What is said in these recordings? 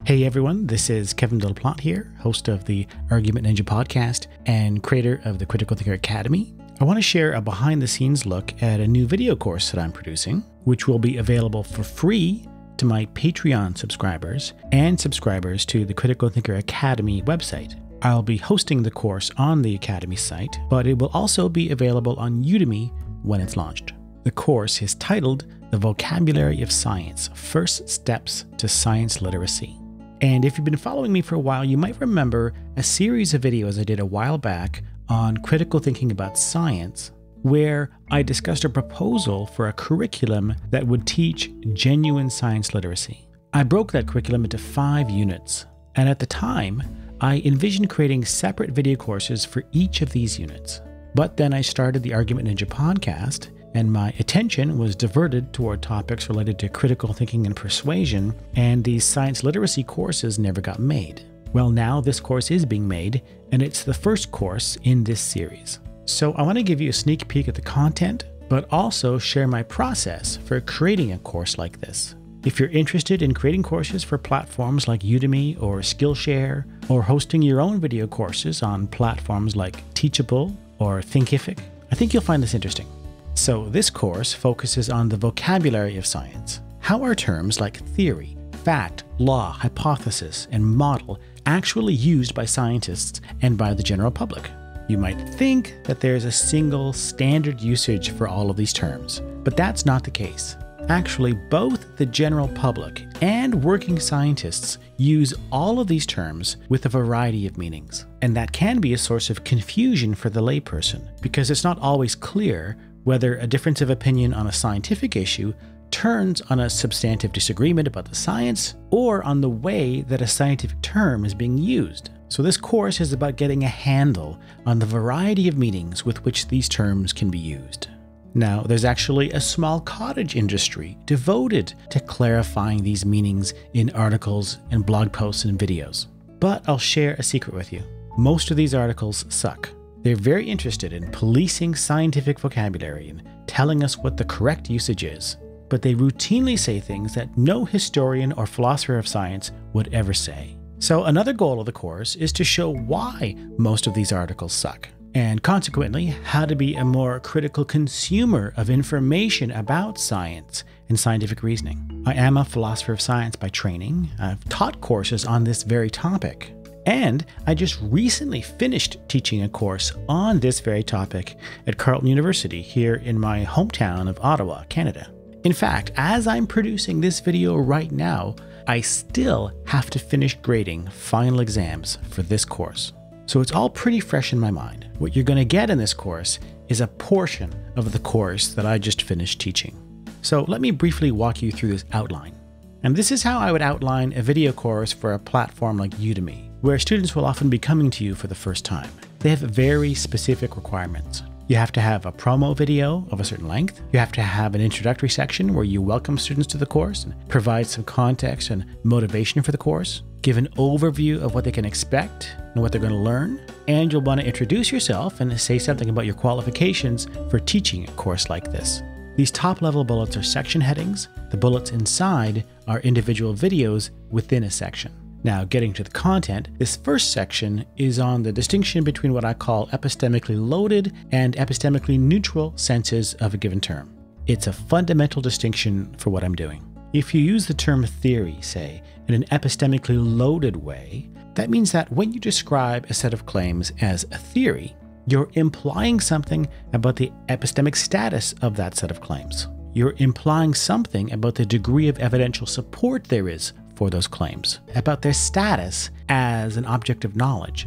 Hey everyone, this is Kevin Delplante here, host of the Argument Ninja podcast and creator of the Critical Thinker Academy. I want to share a behind-the-scenes look at a new video course that I'm producing, which will be available for free to my Patreon subscribers and subscribers to the Critical Thinker Academy website. I'll be hosting the course on the Academy site, but it will also be available on Udemy when it's launched. The course is titled The Vocabulary of Science: First Steps to Science Literacy. And if you've been following me for a while, you might remember a series of videos I did a while back on critical thinking about science, where I discussed a proposal for a curriculum that would teach genuine science literacy. I broke that curriculum into 5 units, and at the time, I envisioned creating separate video courses for each of these units. But then I started the Argument Ninja podcast, and my attention was diverted toward topics related to critical thinking and persuasion, and these science literacy courses never got made. Well, now this course is being made, and it's the first course in this series. So I want to give you a sneak peek at the content, but also share my process for creating a course like this. If you're interested in creating courses for platforms like Udemy or Skillshare, or hosting your own video courses on platforms like Teachable or Thinkific, I think you'll find this interesting. So this course focuses on the vocabulary of science. How are terms like theory, fact, law, hypothesis, and model actually used by scientists and by the general public? You might think that there's a single standard usage for all of these terms, but that's not the case. Actually, both the general public and working scientists use all of these terms with a variety of meanings. And that can be a source of confusion for the layperson, because it's not always clear whether a difference of opinion on a scientific issue turns on a substantive disagreement about the science or on the way that a scientific term is being used. So this course is about getting a handle on the variety of meanings with which these terms can be used. Now, there's actually a small cottage industry devoted to clarifying these meanings in articles and blog posts and videos. But I'll share a secret with you. Most of these articles suck. They're very interested in policing scientific vocabulary and telling us what the correct usage is, but they routinely say things that no historian or philosopher of science would ever say. So another goal of the course is to show why most of these articles suck, and consequently, how to be a more critical consumer of information about science and scientific reasoning. I am a philosopher of science by training. I've taught courses on this very topic. And I just recently finished teaching a course on this very topic at Carleton University here in my hometown of Ottawa, Canada. In fact, as I'm producing this video right now, I still have to finish grading final exams for this course. So it's all pretty fresh in my mind. What you're going to get in this course is a portion of the course that I just finished teaching. So let me briefly walk you through this outline. And this is how I would outline a video course for a platform like Udemy, where students will often be coming to you for the first time. They have very specific requirements. You have to have a promo video of a certain length. You have to have an introductory section where you welcome students to the course and provide some context and motivation for the course, give an overview of what they can expect and what they're going to learn, and you'll want to introduce yourself and say something about your qualifications for teaching a course like this. These top-level bullets are section headings. The bullets inside are individual videos within a section. Now, getting to the content, this first section is on the distinction between what I call epistemically loaded and epistemically neutral senses of a given term. It's a fundamental distinction for what I'm doing. If you use the term theory, say, in an epistemically loaded way, that means that when you describe a set of claims as a theory, you're implying something about the epistemic status of that set of claims. You're implying something about the degree of evidential support there is for those claims, about their status as an object of knowledge.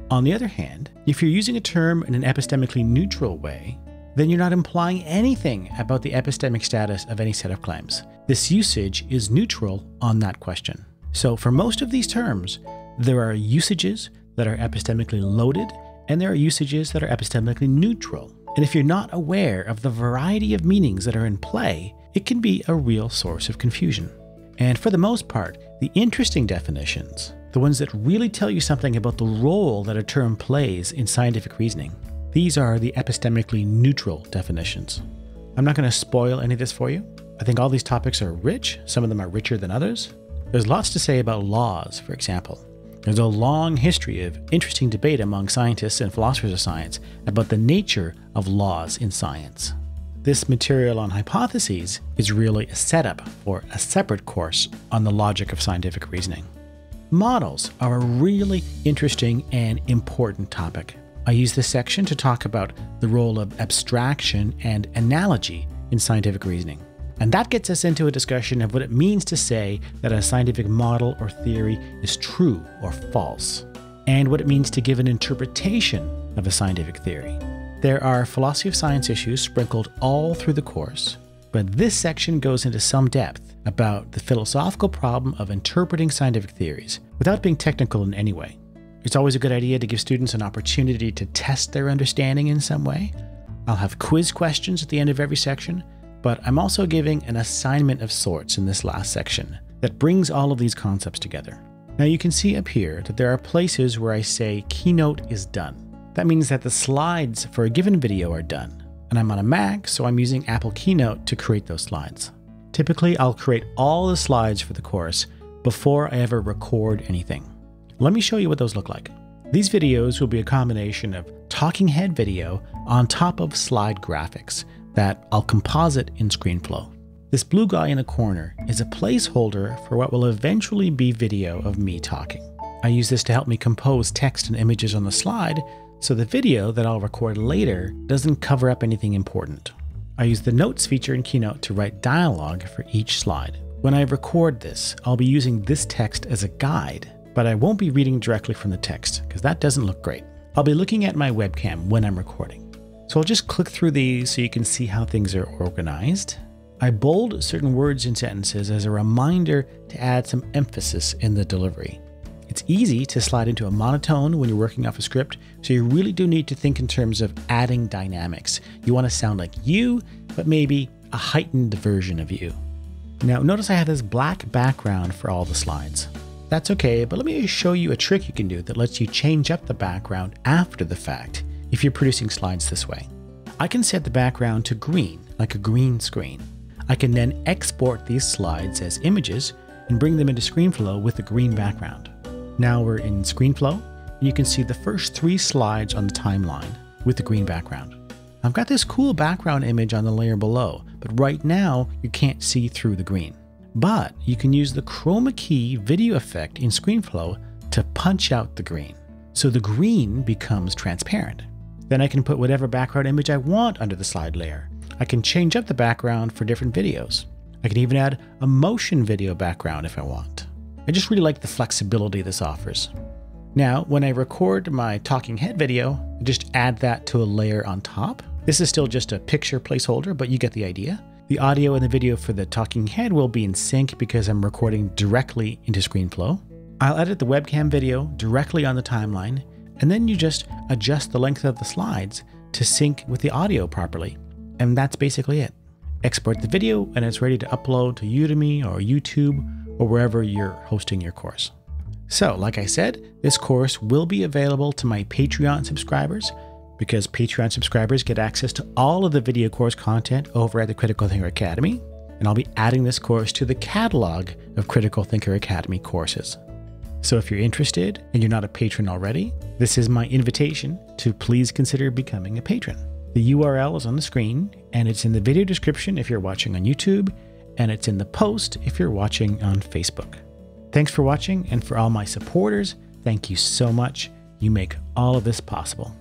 On the other hand, if you're using a term in an epistemically neutral way, then you're not implying anything about the epistemic status of any set of claims. This usage is neutral on that question. So for most of these terms, there are usages that are epistemically loaded, and there are usages that are epistemically neutral. And if you're not aware of the variety of meanings that are in play, it can be a real source of confusion. And for the most part, the interesting definitions, the ones that really tell you something about the role that a term plays in scientific reasoning, these are the epistemically neutral definitions. I'm not going to spoil any of this for you. I think all these topics are rich. Some of them are richer than others. There's lots to say about laws, for example. There's a long history of interesting debate among scientists and philosophers of science about the nature of laws in science. This material on hypotheses is really a setup for a separate course on the logic of scientific reasoning. Models are a really interesting and important topic. I use this section to talk about the role of abstraction and analogy in scientific reasoning. And that gets us into a discussion of what it means to say that a scientific model or theory is true or false, and what it means to give an interpretation of a scientific theory. There are philosophy of science issues sprinkled all through the course, but this section goes into some depth about the philosophical problem of interpreting scientific theories without being technical in any way. It's always a good idea to give students an opportunity to test their understanding in some way. I'll have quiz questions at the end of every section, but I'm also giving an assignment of sorts in this last section that brings all of these concepts together. Now you can see up here that there are places where I say Keynote is done. That means that the slides for a given video are done. And I'm on a Mac, so I'm using Apple Keynote to create those slides. Typically, I'll create all the slides for the course before I ever record anything. Let me show you what those look like. These videos will be a combination of talking head video on top of slide graphics that I'll composite in ScreenFlow. This blue guy in the corner is a placeholder for what will eventually be video of me talking. I use this to help me compose text and images on the slide, so the video that I'll record later doesn't cover up anything important. I use the Notes feature in Keynote to write dialogue for each slide. When I record this, I'll be using this text as a guide, but I won't be reading directly from the text because that doesn't look great. I'll be looking at my webcam when I'm recording. So I'll just click through these so you can see how things are organized. I bold certain words and sentences as a reminder to add some emphasis in the delivery. It's easy to slide into a monotone when you're working off a script, so you really do need to think in terms of adding dynamics. You want to sound like you, but maybe a heightened version of you. Now notice I have this black background for all the slides. That's okay, but let me show you a trick you can do that lets you change up the background after the fact if you're producing slides this way. I can set the background to green, like a green screen. I can then export these slides as images and bring them into ScreenFlow with the green background. Now we're in ScreenFlow, and you can see the first 3 slides on the timeline with the green background. I've got this cool background image on the layer below, but right now you can't see through the green. But you can use the chroma key video effect in ScreenFlow to punch out the green, so the green becomes transparent. Then I can put whatever background image I want under the slide layer. I can change up the background for different videos. I can even add a motion video background if I want. I just really like the flexibility this offers. Now, when I record my talking head video, I just add that to a layer on top. This is still just a picture placeholder, but you get the idea. The audio and the video for the talking head will be in sync because I'm recording directly into ScreenFlow. I'll edit the webcam video directly on the timeline, and then you just adjust the length of the slides to sync with the audio properly. And that's basically it. Export the video and it's ready to upload to Udemy or YouTube or wherever you're hosting your course. So, like I said, this course will be available to my Patreon subscribers because Patreon subscribers get access to all of the video course content over at the Critical Thinker Academy. And I'll be adding this course to the catalog of Critical Thinker Academy courses. So if you're interested and you're not a patron already, this is my invitation to please consider becoming a patron. The URL is on the screen, and it's in the video description if you're watching on YouTube, and it's in the post if you're watching on Facebook. Thanks for watching, and for all my supporters, thank you so much. You make all of this possible.